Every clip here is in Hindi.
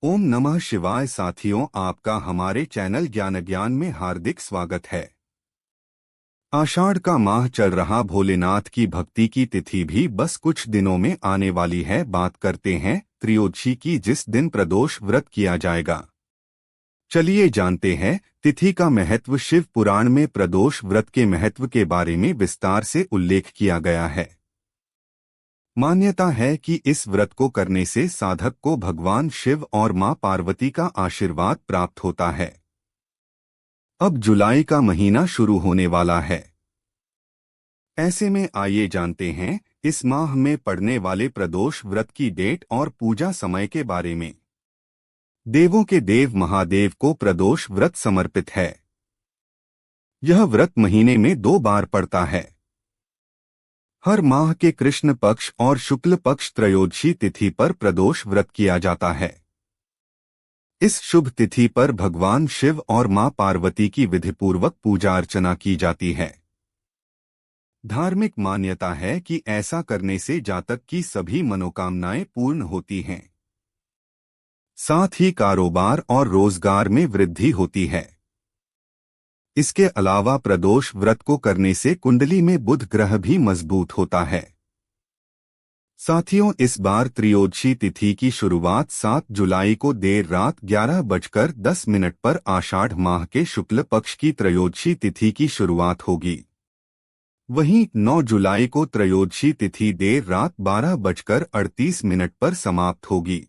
ओम नमः शिवाय साथियों, आपका हमारे चैनल ज्ञान में हार्दिक स्वागत है। आषाढ़ का माह चल रहा, भोलेनाथ की भक्ति की तिथि भी बस कुछ दिनों में आने वाली है। बात करते हैं त्रयोदशी की, जिस दिन प्रदोष व्रत किया जाएगा। चलिए जानते हैं तिथि का महत्व। शिव पुराण में प्रदोष व्रत के महत्व के बारे में विस्तार से उल्लेख किया गया है। मान्यता है कि इस व्रत को करने से साधक को भगवान शिव और मां पार्वती का आशीर्वाद प्राप्त होता है। अब जुलाई का महीना शुरू होने वाला है। ऐसे में आइए जानते हैं इस माह में पड़ने वाले प्रदोष व्रत की डेट और पूजा समय के बारे में। देवों के देव महादेव को प्रदोष व्रत समर्पित है। यह व्रत महीने में 2 बार पड़ता है। हर माह के कृष्ण पक्ष और शुक्ल पक्ष त्रयोदशी तिथि पर प्रदोष व्रत किया जाता है। इस शुभ तिथि पर भगवान शिव और मां पार्वती की विधिपूर्वक पूजा अर्चना की जाती है। धार्मिक मान्यता है कि ऐसा करने से जातक की सभी मनोकामनाएं पूर्ण होती हैं। साथ ही कारोबार और रोजगार में वृद्धि होती है। इसके अलावा प्रदोष व्रत को करने से कुंडली में बुध ग्रह भी मजबूत होता है। साथियों, इस बार त्रयोदशी तिथि की शुरुआत 7 जुलाई को देर रात 11:10 पर आषाढ़ माह के शुक्ल पक्ष की त्रयोदशी तिथि की शुरुआत होगी। वहीं 9 जुलाई को त्रयोदशी तिथि देर रात 12:38 पर समाप्त होगी।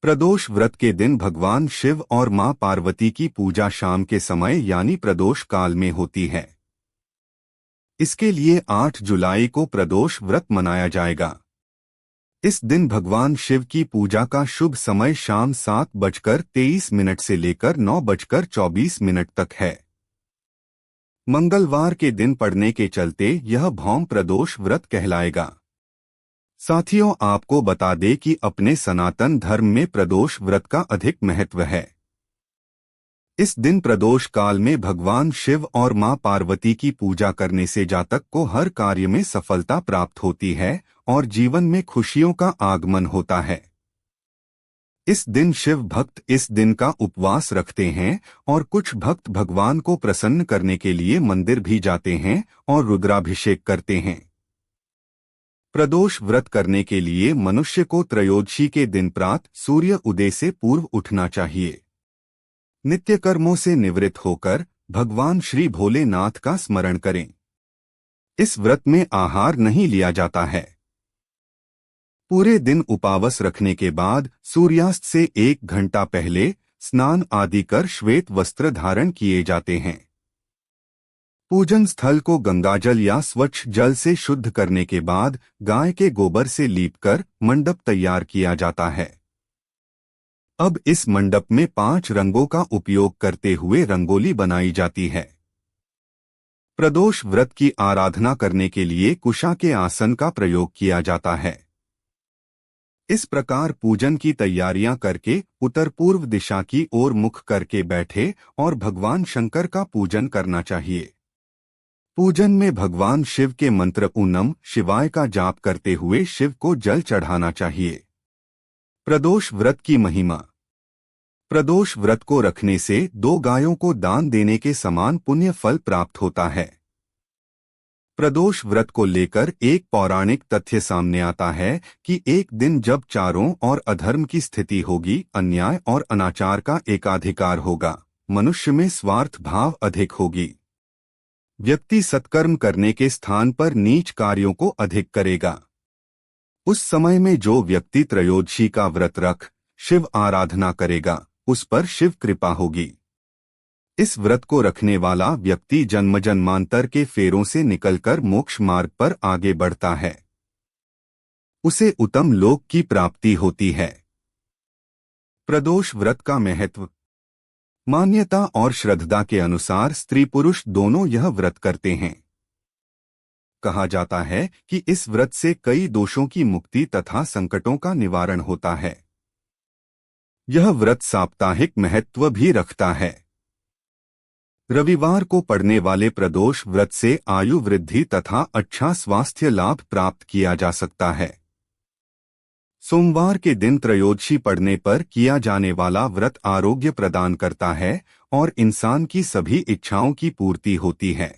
प्रदोष व्रत के दिन भगवान शिव और मां पार्वती की पूजा शाम के समय यानी प्रदोष काल में होती है। इसके लिए 8 जुलाई को प्रदोष व्रत मनाया जाएगा। इस दिन भगवान शिव की पूजा का शुभ समय शाम 7:23 से लेकर 9:24 तक है। मंगलवार के दिन पड़ने के चलते यह भौम प्रदोष व्रत कहलाएगा। साथियों, आपको बता दें कि अपने सनातन धर्म में प्रदोष व्रत का अधिक महत्व है। इस दिन प्रदोष काल में भगवान शिव और मां पार्वती की पूजा करने से जातक को हर कार्य में सफलता प्राप्त होती है और जीवन में खुशियों का आगमन होता है। इस दिन शिव भक्त इस दिन का उपवास रखते हैं और कुछ भक्त भगवान को प्रसन्न करने के लिए मंदिर भी जाते हैं और रुद्राभिषेक करते हैं। प्रदोष व्रत करने के लिए मनुष्य को त्रयोदशी के दिन प्रातः सूर्य उदय से पूर्व उठना चाहिए। नित्य कर्मों से निवृत्त होकर भगवान श्री भोलेनाथ का स्मरण करें। इस व्रत में आहार नहीं लिया जाता है। पूरे दिन उपवास रखने के बाद सूर्यास्त से 1 घंटा पहले स्नान आदि कर श्वेत वस्त्र धारण किए जाते हैं। पूजन स्थल को गंगाजल या स्वच्छ जल से शुद्ध करने के बाद गाय के गोबर से लीपकर मंडप तैयार किया जाता है। अब इस मंडप में 5 रंगों का उपयोग करते हुए रंगोली बनाई जाती है। प्रदोष व्रत की आराधना करने के लिए कुशा के आसन का प्रयोग किया जाता है। इस प्रकार पूजन की तैयारियां करके उत्तर पूर्व दिशा की ओर मुख करके बैठे और भगवान शंकर का पूजन करना चाहिए। पूजन में भगवान शिव के मंत्र ॐ नमः शिवाय का जाप करते हुए शिव को जल चढ़ाना चाहिए। प्रदोष व्रत की महिमा। प्रदोष व्रत को रखने से 2 गायों को दान देने के समान पुण्य फल प्राप्त होता है। प्रदोष व्रत को लेकर एक पौराणिक तथ्य सामने आता है कि एक दिन जब चारों और अधर्म की स्थिति होगी, अन्याय और अनाचार का एकाधिकार होगा, मनुष्य में स्वार्थ भाव अधिक होगी। व्यक्ति सत्कर्म करने के स्थान पर नीच कार्यों को अधिक करेगा। उस समय में जो व्यक्ति त्रयोदशी का व्रत रख शिव आराधना करेगा, उस पर शिव कृपा होगी। इस व्रत को रखने वाला व्यक्ति जन्म जन्मांतर के फेरों से निकलकर मोक्ष मार्ग पर आगे बढ़ता है। उसे उत्तम लोक की प्राप्ति होती है। प्रदोष व्रत का महत्व। मान्यता और श्रद्धा के अनुसार स्त्री पुरुष दोनों यह व्रत करते हैं। कहा जाता है कि इस व्रत से कई दोषों की मुक्ति तथा संकटों का निवारण होता है। यह व्रत साप्ताहिक महत्व भी रखता है। रविवार को पड़ने वाले प्रदोष व्रत से आयु वृद्धि तथा अच्छा स्वास्थ्य लाभ प्राप्त किया जा सकता है। सोमवार के दिन त्रयोदशी पड़ने पर किया जाने वाला व्रत आरोग्य प्रदान करता है और इंसान की सभी इच्छाओं की पूर्ति होती है।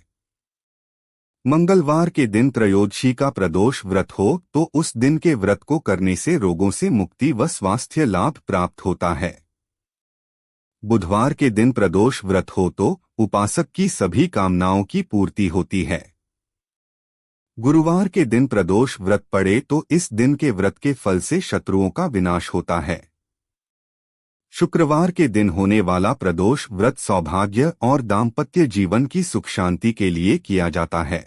मंगलवार के दिन त्रयोदशी का प्रदोष व्रत हो तो उस दिन के व्रत को करने से रोगों से मुक्ति व स्वास्थ्य लाभ प्राप्त होता है। बुधवार के दिन प्रदोष व्रत हो तो उपासक की सभी कामनाओं की पूर्ति होती है। गुरुवार के दिन प्रदोष व्रत पड़े तो इस दिन के व्रत के फल से शत्रुओं का विनाश होता है। शुक्रवार के दिन होने वाला प्रदोष व्रत सौभाग्य और दाम्पत्य जीवन की सुख शांति के लिए किया जाता है।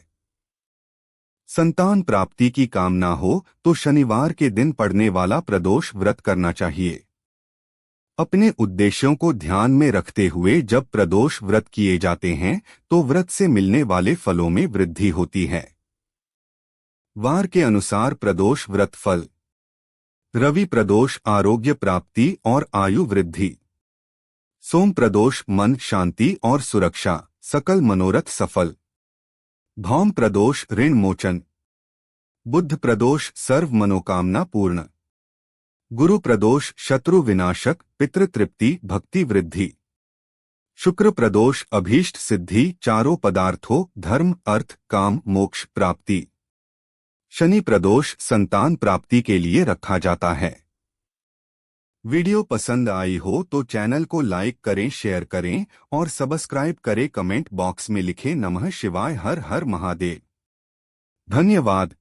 संतान प्राप्ति की कामना हो तो शनिवार के दिन पड़ने वाला प्रदोष व्रत करना चाहिए। अपने उद्देश्यों को ध्यान में रखते हुए जब प्रदोष व्रत किए जाते हैं तो व्रत से मिलने वाले फलों में वृद्धि होती है। वार के अनुसार प्रदोष व्रत फल: रवि प्रदोष आरोग्य प्राप्ति और आयु वृद्धि, सोम प्रदोष मन शांति और सुरक्षा, सकल मनोरथ सफल, भौम प्रदोष ऋण मोचन, बुध प्रदोष सर्व मनोकामना पूर्ण, गुरु प्रदोष शत्रु विनाशक पितृ तृप्ति भक्ति वृद्धि, शुक्र प्रदोष अभीष्ट सिद्धि चारों पदार्थों धर्म अर्थ काम मोक्ष प्राप्ति, शनि प्रदोष संतान प्राप्ति के लिए रखा जाता है। वीडियो पसंद आई हो तो चैनल को लाइक करें, शेयर करें और सब्सक्राइब करें। कमेंट बॉक्स में लिखें नमः शिवाय, हर हर महादेव। धन्यवाद।